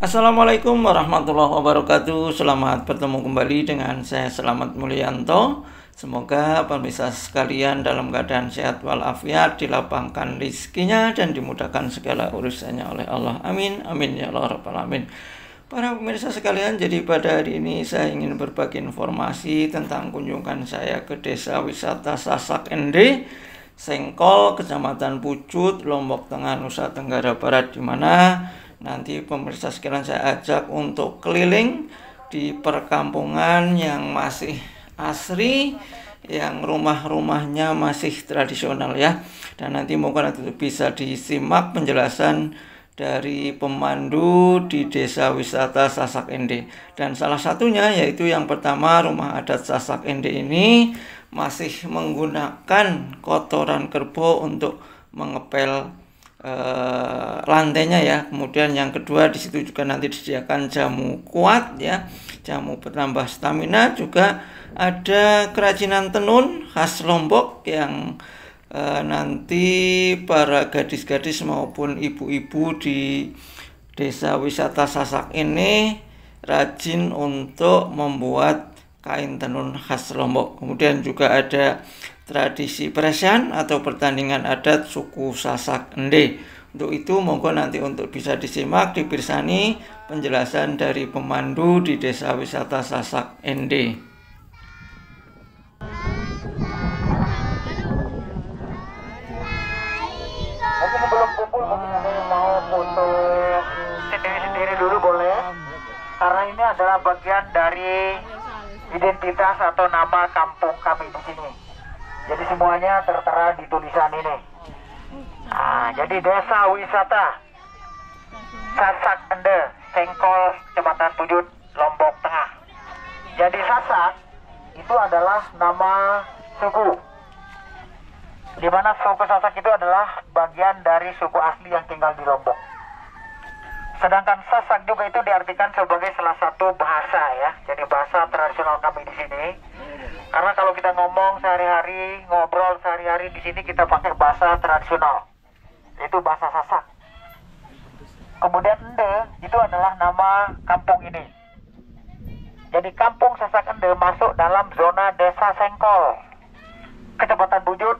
Assalamualaikum warahmatullahi wabarakatuh. Selamat bertemu kembali dengan saya Selamat Mulyanto. Semoga pemirsa sekalian dalam keadaan sehat walafiat, dilapangkan rezekinya dan dimudahkan segala urusannya oleh Allah. Amin, amin ya Allah rabbal alamin. Para pemirsa sekalian, jadi pada hari ini saya ingin berbagi informasi tentang kunjungan saya ke desa wisata Sasak Ende, Sengkol, Kecamatan Pucut, Lombok Tengah, Nusa Tenggara Barat, di mana nanti pemirsa sekalian saya ajak untuk keliling di perkampungan yang masih asri, yang rumah-rumahnya masih tradisional ya. Dan nanti mungkin bisa disimak penjelasan dari pemandu di desa wisata Sasak Ende. Dan salah satunya yaitu yang pertama, rumah adat Sasak Ende ini masih menggunakan kotoran kerbau untuk mengepel lantainya ya. Kemudian yang kedua, di situ juga nanti disediakan jamu kuat ya, jamu penambah stamina. Juga ada kerajinan tenun khas Lombok yang nanti para gadis-gadis maupun ibu-ibu di desa wisata Sasak ini rajin untuk membuat kain tenun khas Lombok. Kemudian juga ada tradisi presian atau pertandingan adat suku Sasak Ende. Untuk itu monggo nanti untuk bisa disimak, dipirsani penjelasan dari pemandu di desa wisata Sasak Ende. Mungkin sebelum kumpul mungkin ada yang mau foto sendiri-sendiri dulu boleh, karena ini adalah bagian dari identitas atau nama kampung kami di sini. Jadi semuanya tertera di tulisan ini. Nah, jadi desa wisata Sasak Ende, Sengkol, Kecamatan Pucut, Lombok Tengah. Jadi Sasak itu adalah nama suku, di mana suku Sasak itu adalah bagian dari suku asli yang tinggal di Lombok. Sedangkan Sasak juga itu diartikan sebagai salah satu bahasa ya, jadi bahasa tradisional kami di sini. Karena kalau kita ngomong sehari-hari, ngobrol sehari-hari di sini kita pakai bahasa tradisional, itu bahasa Sasak. Kemudian Ende itu adalah nama kampung ini. Jadi kampung Sasak Ende masuk dalam zona desa Sengkol, Kecamatan Pucut,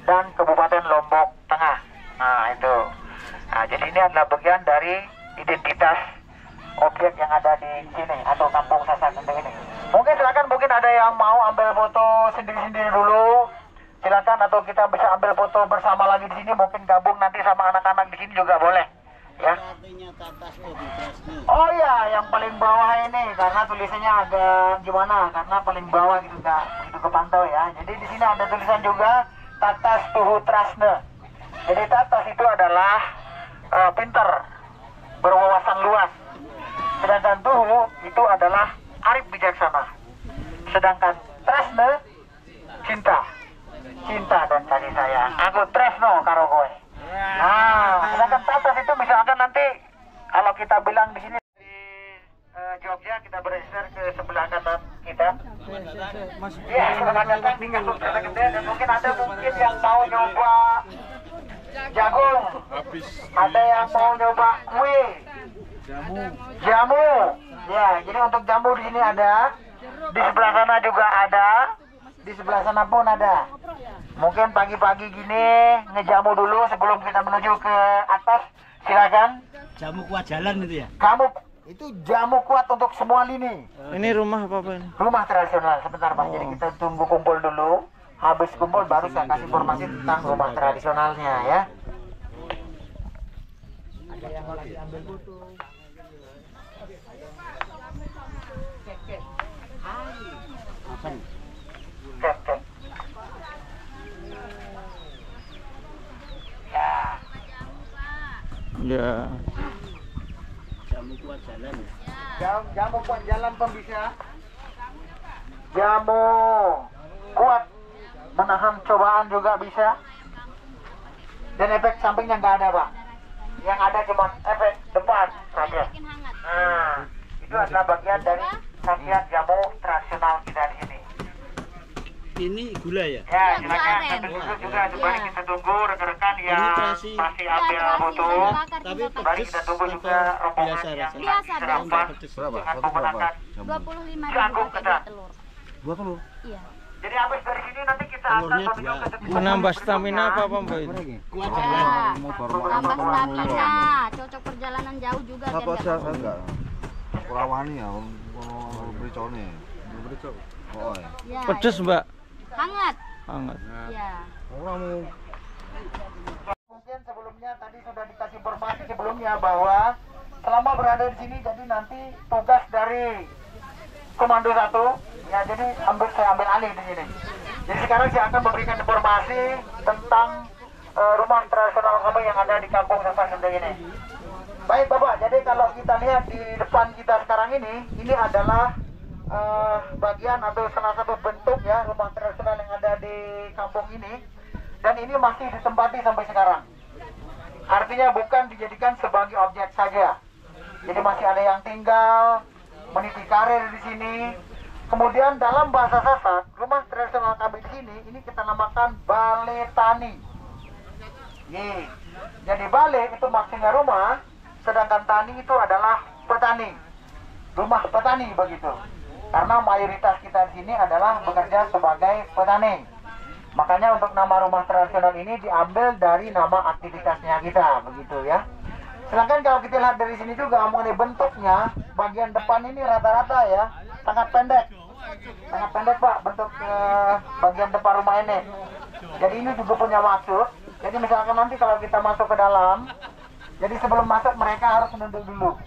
dan Kabupaten Lombok Tengah. Nah itu. Nah, jadi ini adalah bagian dari identitas objek yang ada di sini atau kampung Sasak Ende ini. Mungkin silakan, mungkin ada yang mau ambil foto sendiri-sendiri dulu, silakan, atau kita bisa ambil foto bersama lagi di sini. Mungkin gabung nanti sama anak-anak di sini juga boleh, ya. Oh ya, yang paling bawah ini karena tulisannya agak gimana, karena paling bawah gitu nggak begitu kepantau ya. Jadi di sini ada tulisan juga Tatas Tuhu Trasne. Jadi Tatas itu adalah pinter, berwawasan luas. Sedangkan Tuhu itu adalah arif bijaksana. Sedangkan Trasne cinta, cinta dan kasih sayang. Aku tresno karo kowe. Nah, sedangkan Tatas itu misalkan nanti kalau kita bilang di sini di Jogja, kita bergeser ke sebelah kanan kita. Iya, sebelah kanan di kampung Sasak Ende. Dan mungkin ada yang mau nyoba jagung, ada yang mau nyoba kue, jamu. Ya, jadi untuk jamu di sini ada, di sebelah sana juga ada, di sebelah sana pun ada. Mungkin pagi-pagi gini ngejamu dulu sebelum kita menuju ke atas. Silakan. Jamu kuat jalan itu ya? Kamu itu jamu kuat untuk semua lini. Ini rumah apa ini? Rumah tradisional. Sebentar Pak, jadi kita tunggu kumpul dulu. Habis kumpul baru saya kasih informasi tentang rumah tradisionalnya ya. Ada yang lagi ambil foto. Apa nih? Cek. Ya. Ya. Jamu kuat jalan ya? Jamu kuat jalan pembisa. Jamu kuat menahan cobaan juga bisa. Dan efek sampingnya nggak ada Pak. Yang ada cuma efek depan saja. Nah, itu adalah bagian dari khasiat jamu tradisional kita di sini. ini gula ya? Ya, silakan sambil duduk juga. Kembali kita tunggu rekan-rekan yang masih ambil butuh. Tapi Kembali kita tunggu juga rombongan yang biasa serapan Berapa? dengan Satu berapa? menggunakan 25.000 Jagung pakai ketan. 2 telur. 2 telur. Iya. Jadi habis dari sini nanti kita akan Telurnya menuju dua. ke tempat Menambah stamina apa Mbak itu? Lagi. Kuat Ya. jalan. Mau baru Tambah mau stamina, cocok perjalanan jauh juga Satu biar aja nggak enggak. Ora wani ya ono bricone. Bricok. Oh. Ya, Pedes Mbak? hangat. Hangat. Ya. Ora mau Mungkin sebelumnya tadi sudah dikasih informasi sebelumnya bahwa selama berada di sini jadi nanti tugas dari Komando 1 ya, jadi saya ambil alih di sini. Jadi sekarang saya akan memberikan informasi tentang rumah tradisional kami yang ada di Kampung Sasa Gendeng ini. Baik Bapak, jadi kalau kita lihat di depan kita sekarang ini adalah bagian atau salah satu bentuk ya rumah tradisional yang ada di kampung ini, dan ini masih ditempati sampai sekarang. Artinya bukan dijadikan sebagai objek saja. Jadi masih ada yang tinggal meniti karir di sini. Kemudian dalam bahasa Sasak, rumah tradisional kami di sini ini kita namakan balai tani. Ye. Jadi balai itu maksudnya rumah, sedangkan tani itu adalah petani. Rumah petani begitu. Karena mayoritas kita di sini adalah bekerja sebagai petani. Makanya untuk nama rumah tradisional ini diambil dari nama aktivitasnya kita, begitu ya. Sedangkan kalau kita lihat dari sini juga mengenai bentuknya, bagian depan ini rata-rata ya sangat pendek. Sangat pendek Pak bentuk bagian depan rumah ini. Jadi ini juga punya maksud. Jadi misalkan nanti kalau kita masuk ke dalam, jadi sebelum masuk mereka harus menunduk dulu.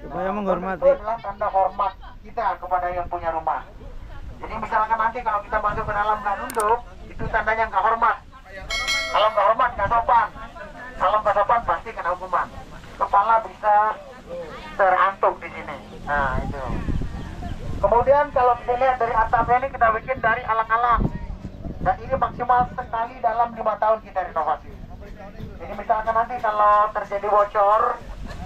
Supaya menghormati. Itu adalah tanda hormat kita kepada yang punya rumah. Jadi misalkan nanti kalau kita masuk ke dalam nggak nunduk, itu tandanya nggak hormat. Kalau nggak hormat nggak sopan. Kalau nggak sopan pasti kena hukuman. Kepala bisa terantuk di sini. Nah itu. Kemudian kalau kita lihat dari atapnya ini kita bikin dari alang-alang. Dan ini maksimal sekali dalam 5 tahun kita renovasi. Jadi misalkan nanti kalau terjadi bocor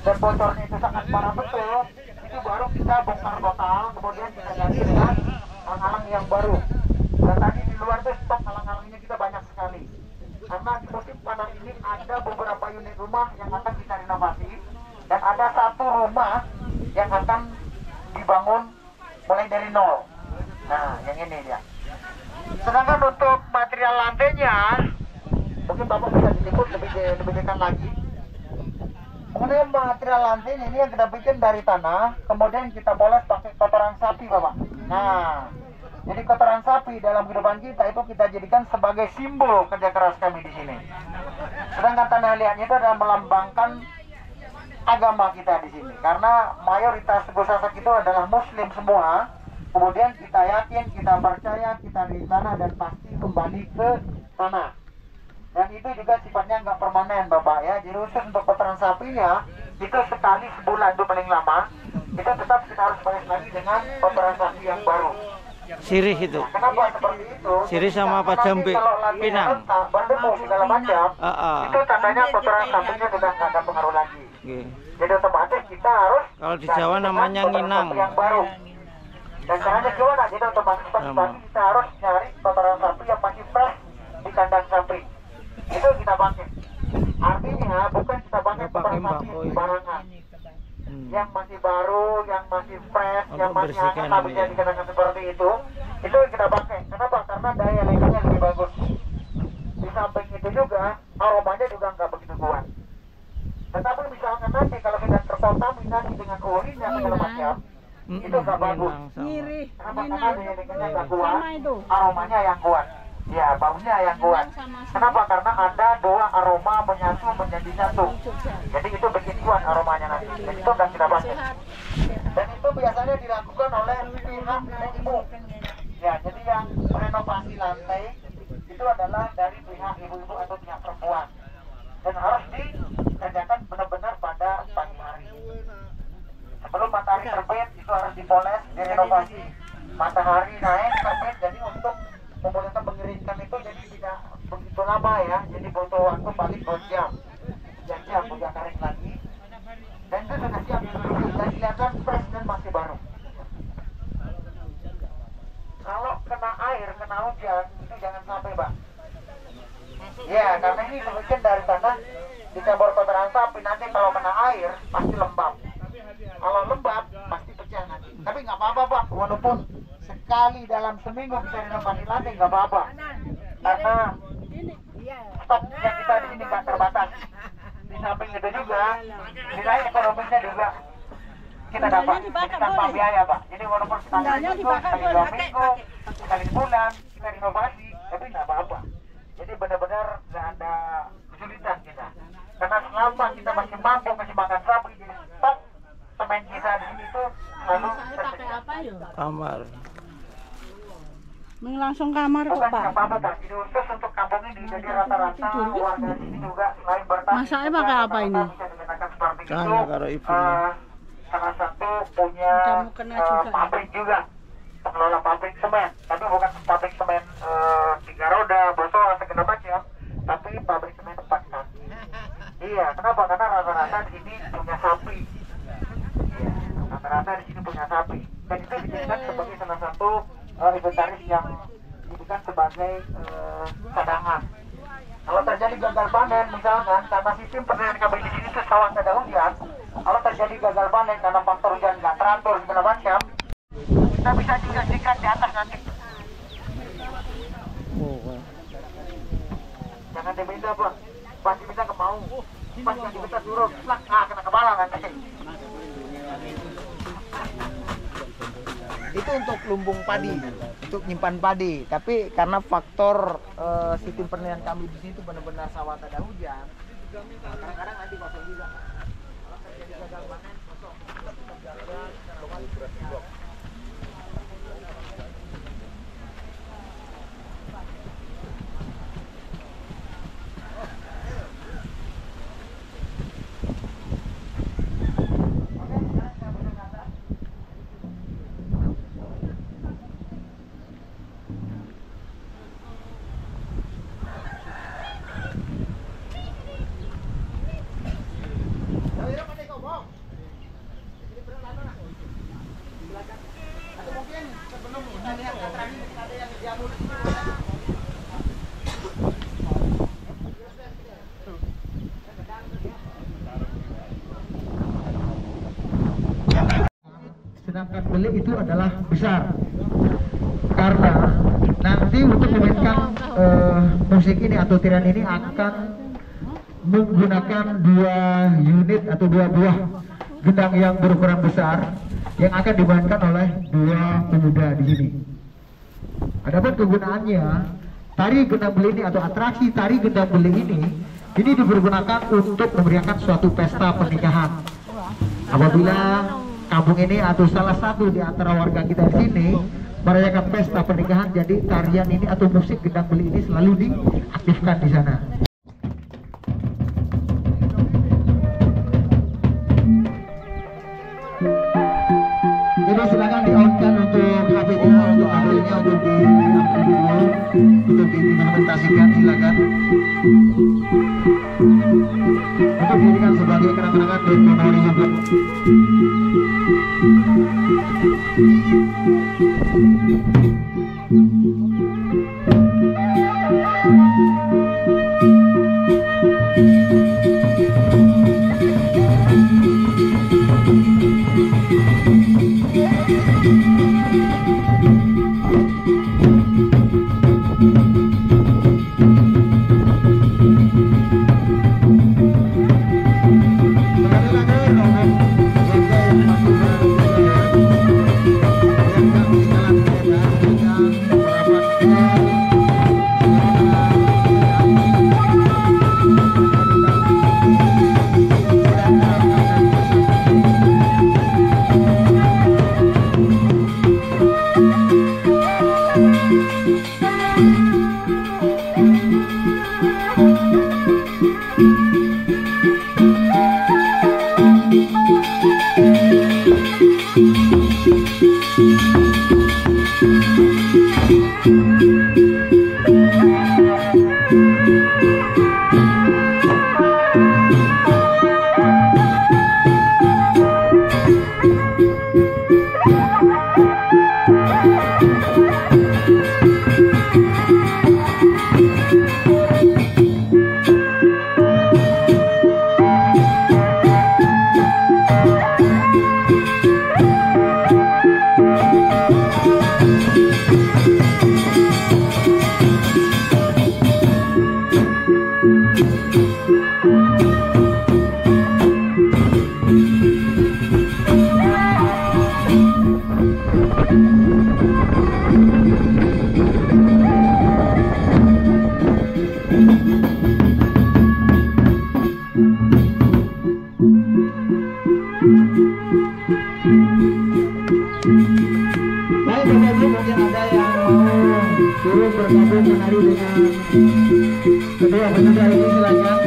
dan bocornya itu sangat parah betul, itu baru kita bongkar total, kemudian kita ganti dengan alang-alang yang baru. Dan tadi di luar itu stok alang-alangnya kita banyak sekali. Karena di musim panas ini ada beberapa unit rumah yang akan kita renovasi, dan ada satu rumah yang akan dibangun mulai dari nol. Nah, yang ini dia. Sedangkan untuk material lantainya, mungkin Bapak bisa diliput lebih dekat lagi. Mengenai material lantai ini yang kita bikin dari tanah, kemudian kita poles pakai kotoran sapi Bapak. Nah, jadi kotoran sapi dalam kehidupan kita itu kita jadikan sebagai simbol kerja keras kami di sini. Sedangkan tanah liatnya itu adalah melambangkan agama kita di sini, karena mayoritas suku Sasak itu adalah Muslim semua. Kemudian kita yakin, kita percaya, kita di sana dan pasti kembali ke tanah. Dan itu juga sifatnya nggak permanen Bapak ya. Jadi khusus untuk kotoran sapinya itu sekali sebulan itu paling lama. Itu tetap kita harus balik lagi dengan kotoran sapi yang baru. Sirih itu. Nah, kenapa seperti itu? Sirih sama apa jambe? Pinang. Bertemu segala macam. Itu tandanya kotoran sapinya sudah nggak ada pengaruh lagi. Oke. Jadi otomatis kita harus Kalau di Jawa ganti namanya dengan kotoran nginang. sapi yang baru. Dan caranya gimana? Jadi otomatis pagi-pagi kita harus nyari kotoran sapi yang masih fresh di kandang sapi. Itu kita pakai. Artinya bukan kita pakai kotoran sapi sembarangan. Yang masih baru, yang masih fresh, yang masih hangat habisnya dikenakan seperti itu yang kita pakai. Kenapa? Karena daya lekanya lebih bagus. Di samping itu juga aromanya juga nggak begitu kuat. Tetapi misalkan nanti kalau kita terkontaminasi dengan urin yang segala macam, itu nggak bagus. Ngiri. Kenapa? Karena daya lekanya nggak kuat, aromanya yang kuat. Ya, baunya yang kuat. Kenapa? Karena ada dua aroma menyatu menjadi satu. Jadi itu bikin kuat aromanya nanti. Dan itu akan kita pakai. Dan itu biasanya dilakukan oleh pihak ibu. Ya, jadi yang renovasi lantai itu adalah dari pihak ibu-ibu atau pihak perempuan. Dan harus dikerjakan benar-benar pada pagi hari. Sebelum matahari terbit itu harus dipoles, direnovasi. Matahari naik, terbit, jadi untuk membolehkan mengeringkan itu jadi tidak begitu lama ya, jadi butuh waktu paling 2 jam. 3 jam udah kering lagi, dan itu sudah siap dan kelihatan fresh dan masih baru. Kalau kena air, kena hujan, itu jangan sampai, Pak. Ya, karena ini hujan dari sana dicampur kotoran sapi, nanti kalau kena air pasti lembab. Kalau lembab pasti pecah nanti. Tapi nggak apa-apa, Pak. Walaupun sekali dalam seminggu bisa direnovasi lagi nggak apa-apa. Karena stok yang kita di sini nggak terbatas. Di samping itu juga nilai ekonomisnya juga kita dapat. Ini tanpa biaya, Pak. Jadi walaupun sekali seminggu, sekali 2 minggu, sekali bulan kita renovasi, tapi nggak apa-apa. Jadi benar-benar nggak ada kesulitan kita. Karena selama kita masih mampu masih makan sapi, jadi stok semen kita di sini tuh selalu tersedia. Kamar. Langsung kamar kok, Bukan Pak. apa-apa, Pak. Ini khusus untuk kampung ini. Jadi rata-rata warga di sini juga selain bertani. Masaknya pakai apa ini? Bisa digunakan seperti itu. Tanya karo ibu. Salah satu punya Udah mau kena juga. pabrik juga. Pengelola pabrik semen. Tapi bukan pabrik semen 3 roda, botol, segala macam. Tapi pabrik semen tempat kaki. Iya, kenapa? Karena rata-rata di sini punya sapi. Iya, rata-rata di sini punya sapi. Dan itu dijadikan sebagai salah satu inventaris yang dijadikan sebagai cadangan. Kalau terjadi gagal panen, misalkan karena sistem pertanian kami di sini itu sawah ada hujan, kalau terjadi gagal panen karena faktor hujan nggak teratur segala macam, kita bisa dijadikan di atas nanti. Jangan dibenda, Pak. Pas dibenda ke mau, pas yang dibenda turun, plak, kena kepala nanti. Itu untuk lumbung padi, untuk nyimpan padi. Tapi karena faktor sistem pertanian kami di sini itu benar-benar sawah tak ada hujan, nah, kadang-kadang nanti kosong juga. Kalau terjadi gagal panen, kosong. Sedangkan beli itu adalah besar, karena nanti untuk memainkan musik ini atau tirian ini akan menggunakan 2 unit atau 2 buah gendang yang berukuran besar yang akan dimainkan oleh 2 pemuda di sini. Adapun kegunaannya, tari gendang beli ini atau atraksi tari gendang beli ini dipergunakan untuk memeriahkan suatu pesta pernikahan. Apabila kampung ini atau salah satu di antara warga kita di sini merayakan pesta pernikahan, jadi tarian ini atau musik gendang beli ini selalu diaktifkan di sana. Jadi silakan di-on-kan untuk HP-nya, untuk kabelnya, untuk diimplementasikan, silakan. Untuk dijadikan sebagai kenang-kenangan dan memori juga. Baik, Bapak Ibu, mungkin ada yang mau turun bergabung menari dengan kedua peserta ini, silakan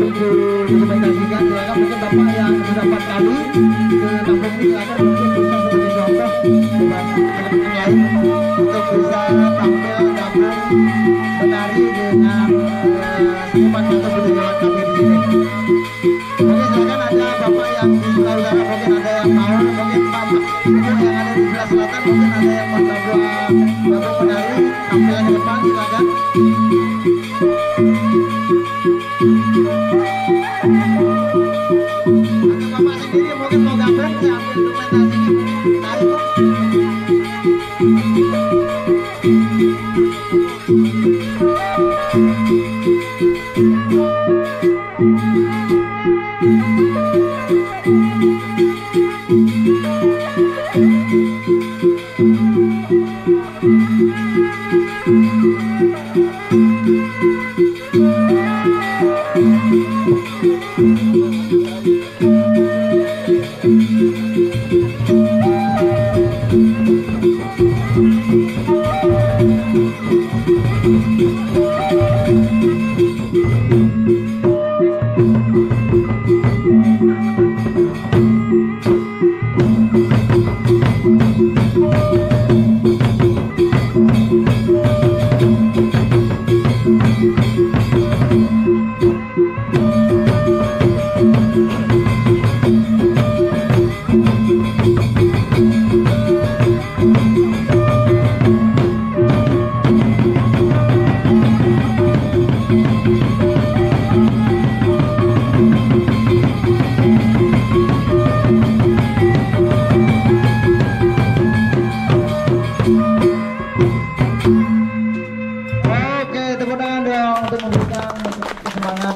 kami dokumentasikan. Silakan mungkin Bapak yang sudah 4 kali ke kampung ini, silakan mungkin bisa sebagai contoh beberapa teman-teman lain untuk bisa tampil gabung menari dengan seniman atau budaya kami di sini. Oke, silakan ada Bapak yang di sebelah utara, mungkin ada yang mau, mungkin Bapak Ibu yang ada di sebelah selatan, mungkin ada yang mau gabung menari tampil di depan, silakan. Atau Bapak sendiri mungkin mau gabung, ya ambil dokumentasinya, menari Bu.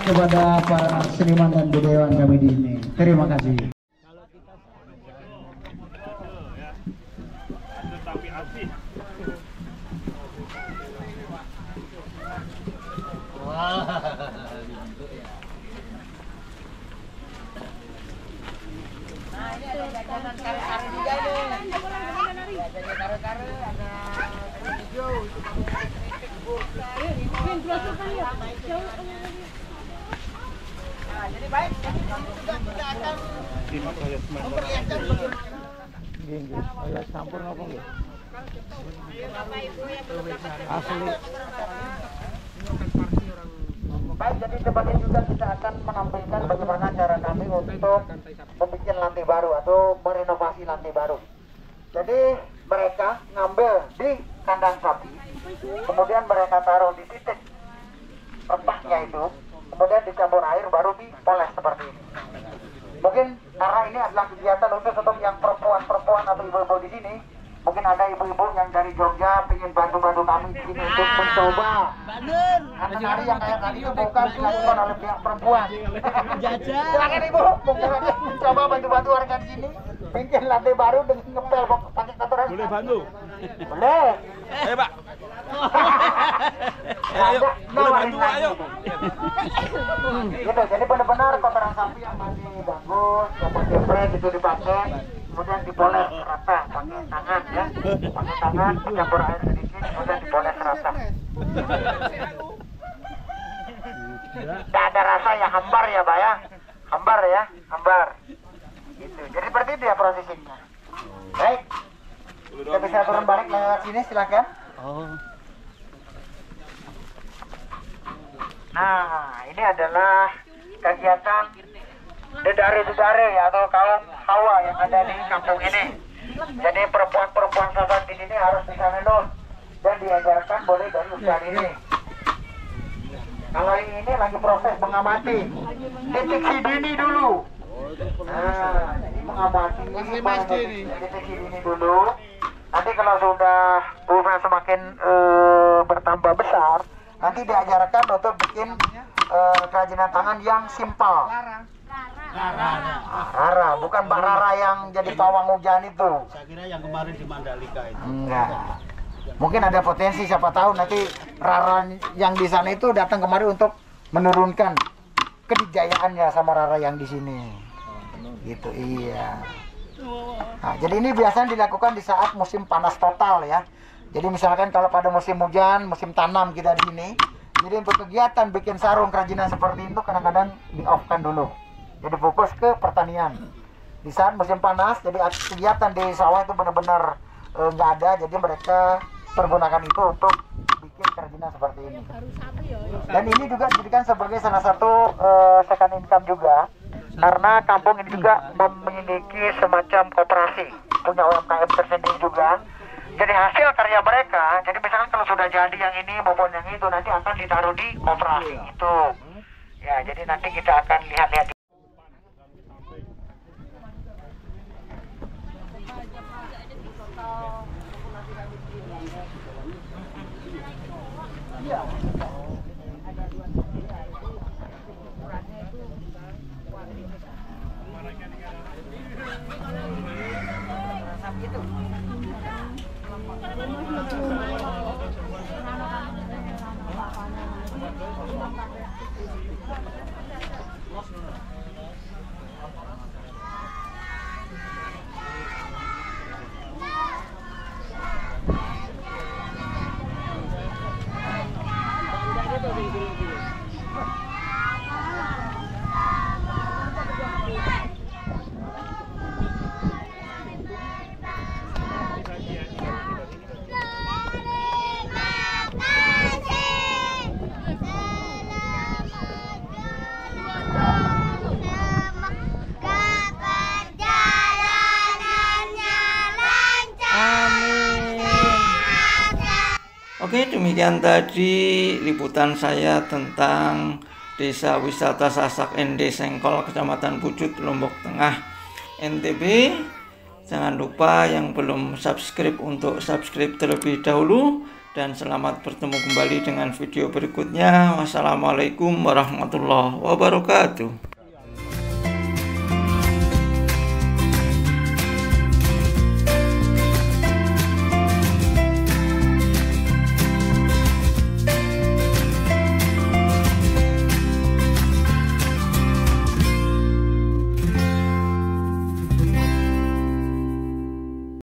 Kepada para seniman dan budayawan kami di sini. Terima kasih. Jadi baik, jadi kami juga kita akan memperlihatkan bagaimana campur apa nggih? asli. Baik, jadi tempat ini juga kita akan menampilkan bagaimana cara kami untuk membuat lantai baru atau merenovasi lantai baru. Jadi mereka ngambil di kandang sapi, kemudian mereka taruh di titik rempahnya itu, kemudian dicampur air baru dipoles seperti ini. Mungkin karena ini adalah kegiatan untuk yang perempuan-perempuan atau ibu-ibu di sini, mungkin ada ibu-ibu yang dari Jogja ingin bantu-bantu kami di sini untuk mencoba. Karena tadi yang kayak tadi itu bukan dilakukan oleh pihak perempuan. Silakan ibu, mungkin aja mencoba bantu-bantu warga di sini bikin lantai baru dengan ngepel pakai kotoran. Boleh bantu? Boleh. Ayo Pak. Ayo, boleh bantu ayo. Gitu, jadi benar-benar kotoran sapi yang masih bagus, yang masih fresh itu dipakai, kemudian dipoles rata pakai tangan ya, pakai tangan dicampur air sedikit, kemudian dipoles rata. Tidak ada rasa yang hambar ya Pak ya, hambar ya, hambar. Gitu, jadi seperti itu ya prosesnya. Baik, kita bisa turun balik lewat sini silakan. Nah, ini adalah kegiatan dedare-dedare atau kaum Hawa yang ada di kampung ini. Jadi perempuan-perempuan sahabat di sini harus bisa menenun dan diajarkan boleh dari usia ini. Kalau ini lagi proses mengamati, deteksi dini dulu. Nah, ini mengamati deteksi dini dulu. Nanti kalau sudah umurnya semakin bertambah besar, nanti diajarkan untuk bikin kerajinan tangan yang simpel. Rara, bukan Mbak Rara yang jadi pawang hujan itu. Saya kira yang kemarin di Mandalika itu. Enggak. Mungkin ada potensi, siapa tahu nanti Rara yang di sana itu datang kemari untuk menurunkan kedijayaannya sama Rara yang di sini. Gitu, iya. Nah, jadi ini biasanya dilakukan di saat musim panas total ya. Jadi misalkan kalau pada musim hujan, musim tanam kita di sini, jadi untuk kegiatan bikin sarung kerajinan seperti itu kadang-kadang di-off-kan dulu. Jadi fokus ke pertanian. Di saat musim panas, jadi kegiatan di sawah itu benar-benar nggak ada. Jadi mereka pergunakan itu untuk bikin kerajinan seperti ini. Dan ini juga dijadikan sebagai salah satu second income juga. Karena kampung ini juga memiliki semacam koperasi, punya UMKM tersendiri juga. Jadi hasil karya mereka, jadi misalkan kalau sudah jadi yang ini maupun yang itu nanti akan ditaruh di koperasi itu. Ya, jadi nanti kita akan lihat-lihat. Oke, demikian tadi liputan saya tentang Desa Wisata Sasak ND Sengkol, Kecamatan Pucuk, Lombok Tengah, NTB. Jangan lupa yang belum subscribe untuk subscribe terlebih dahulu. Dan selamat bertemu kembali dengan video berikutnya. Wassalamualaikum warahmatullahi wabarakatuh.